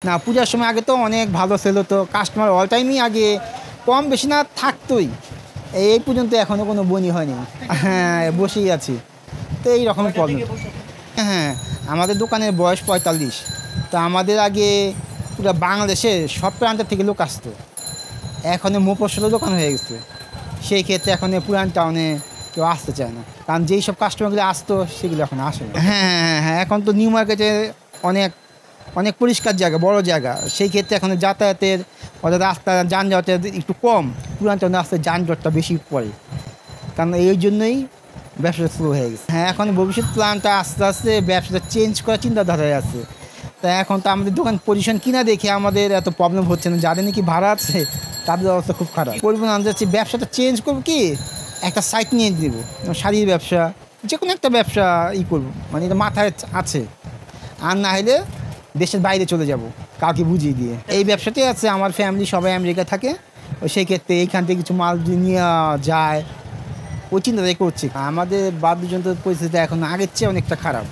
না, পূজার সময় আগে তো অনেক ভালো সেল হতো, কাস্টমার অল টাইমই আগে কম বেশি না থাকতোই। এই পর্যন্ত এখনও কোনো বনি হয়নি। হ্যাঁ, বসেই আছি, তো এই রকম প্রবলেম। হ্যাঁ, আমাদের দোকানের বয়স 45। তো আমাদের আগে পুরো বাংলাদেশের সব প্রান্তের থেকে লোক আসতো। এখন মোপসলের দোকান হয়ে গেছে, সেই ক্ষেত্রে এখন পুরান টাউনে কেউ আসতে চায় না, কারণ যেই সব কাস্টমারগুলো আসতো সেগুলো এখন আসে না। হ্যাঁ হ্যাঁ হ্যাঁ, এখন তো নিউ মার্কেটে অনেক অনেক পরিষ্কার জায়গা, বড় জায়গা, সেই ক্ষেত্রে এখন যাতায়াতের অর্থাৎ রাস্তা যানজটের একটু কম, পুরান টাউনে রাস্তায় যানজটটা বেশি পড়ে, কারণ এই জন্যই ব্যবসাটা স্লো হয়ে গেছে। হ্যাঁ, এখন ভবিষ্যৎ প্ল্যানটা আস্তে আস্তে ব্যবসাটা চেঞ্জ করার চিন্তাধারায় আছে। তা এখন তো আমাদের দোকান পজিশন কিনা দেখে আমাদের এত প্রবলেম হচ্ছে না, যাদের নাকি ভাড়া আছে তাদের অবস্থা খুব খারাপ। করবো না, আমি যাচ্ছি ব্যবসাটা চেঞ্জ করবো, কি একটা সাইট নিয়ে দেবো, শাড়ির ব্যবসা, যে কোনো একটা ব্যবসা করবো, মানে এটা মাথায় আছে। আর না হলে দেশের বাইরে চলে যাব কাউকে বুঝিয়ে দিয়ে। এই ব্যবসাটাই আছে, আমার ফ্যামিলি সবাই আমেরিকায় থাকে, সেই ক্ষেত্রে এইখান থেকে কিছু মাল যদি নিয়ে যায় ওই চিন্তাটাই করছি। আমাদের বাদ্যযন্ত্র পরিস্থিতি এখন আগের চেয়ে অনেকটা খারাপ,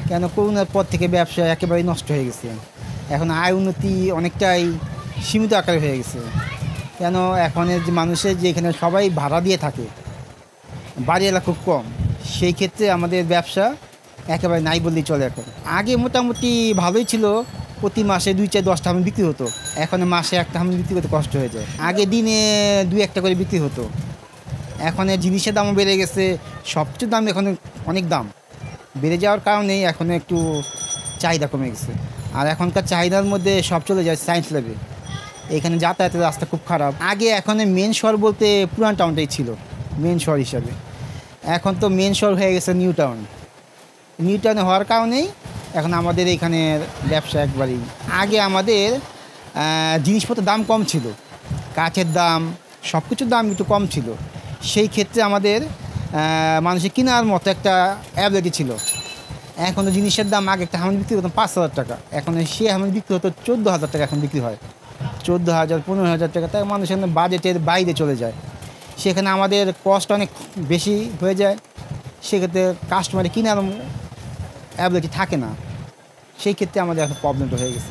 কেন করোনার পর থেকে ব্যবসা একেবারেই নষ্ট হয়ে গেছে। এখন আয় উন্নতি অনেকটাই সীমিত আকারে হয়ে গেছে, কেন এখন যে মানুষের যে এখানে সবাই ভাড়া দিয়ে থাকে, বাড়ি এলাকা খুব কম, সেই ক্ষেত্রে আমাদের ব্যবসা একেবারে নাই বললেই চলে। এখন আগে মোটামুটি ভালোই ছিল, প্রতি মাসে 2-4-10টা হামুল বিক্রি হতো, এখন মাসে একটা হামুল বিক্রি করতে কষ্ট হয়ে যায়। আগে দিনে 2-1টা করে বিক্রি হতো, এখন জিনিসের দামও বেড়ে গেছে, সব কিছুর দাম এখন অনেক দাম বেড়ে যাওয়ার কারণেই এখন একটু চাহিদা কমে গেছে। আর এখনকার চাহিদার মধ্যে সব চলে যায় সায়েন্স ল্যাবে, এখানে যাতায়াতের রাস্তা খুব খারাপ। আগে এখন মেন শহর বলতে পুরান টাউনটাই ছিল মেন শহর হিসাবে, এখন তো মেন শহর হয়ে গেছে নিউ টাউন। নিউ টাউনে হওয়ার কারণেই এখন আমাদের এখানে ব্যবসা একবারেই। আগে আমাদের জিনিসপত্রের দাম কম ছিল, কাঠের দাম, সব কিছুর দাম একটু কম ছিল, সেই ক্ষেত্রে আমাদের মানুষের কেনার মতো একটা অ্যাবিলিটি ছিল। এখন জিনিসের দাম আগে একটা হামল বিক্রি হতো 5,000 টাকা, এখন সে হামল বিক্রি হতো 14,000 টাকা, এখন বিক্রি হয় 14,000 15,000 টাকা, তাই মানুষ এখন বাজেটের বাইরে চলে যায়, সেখানে আমাদের কস্ট অনেক বেশি হয়ে যায়, সেক্ষেত্রে কাস্টমারের কেনার অ্যাবিলিটি থাকে না, সেই ক্ষেত্রে আমাদের এখন প্রবলেমটা হয়ে গেছে।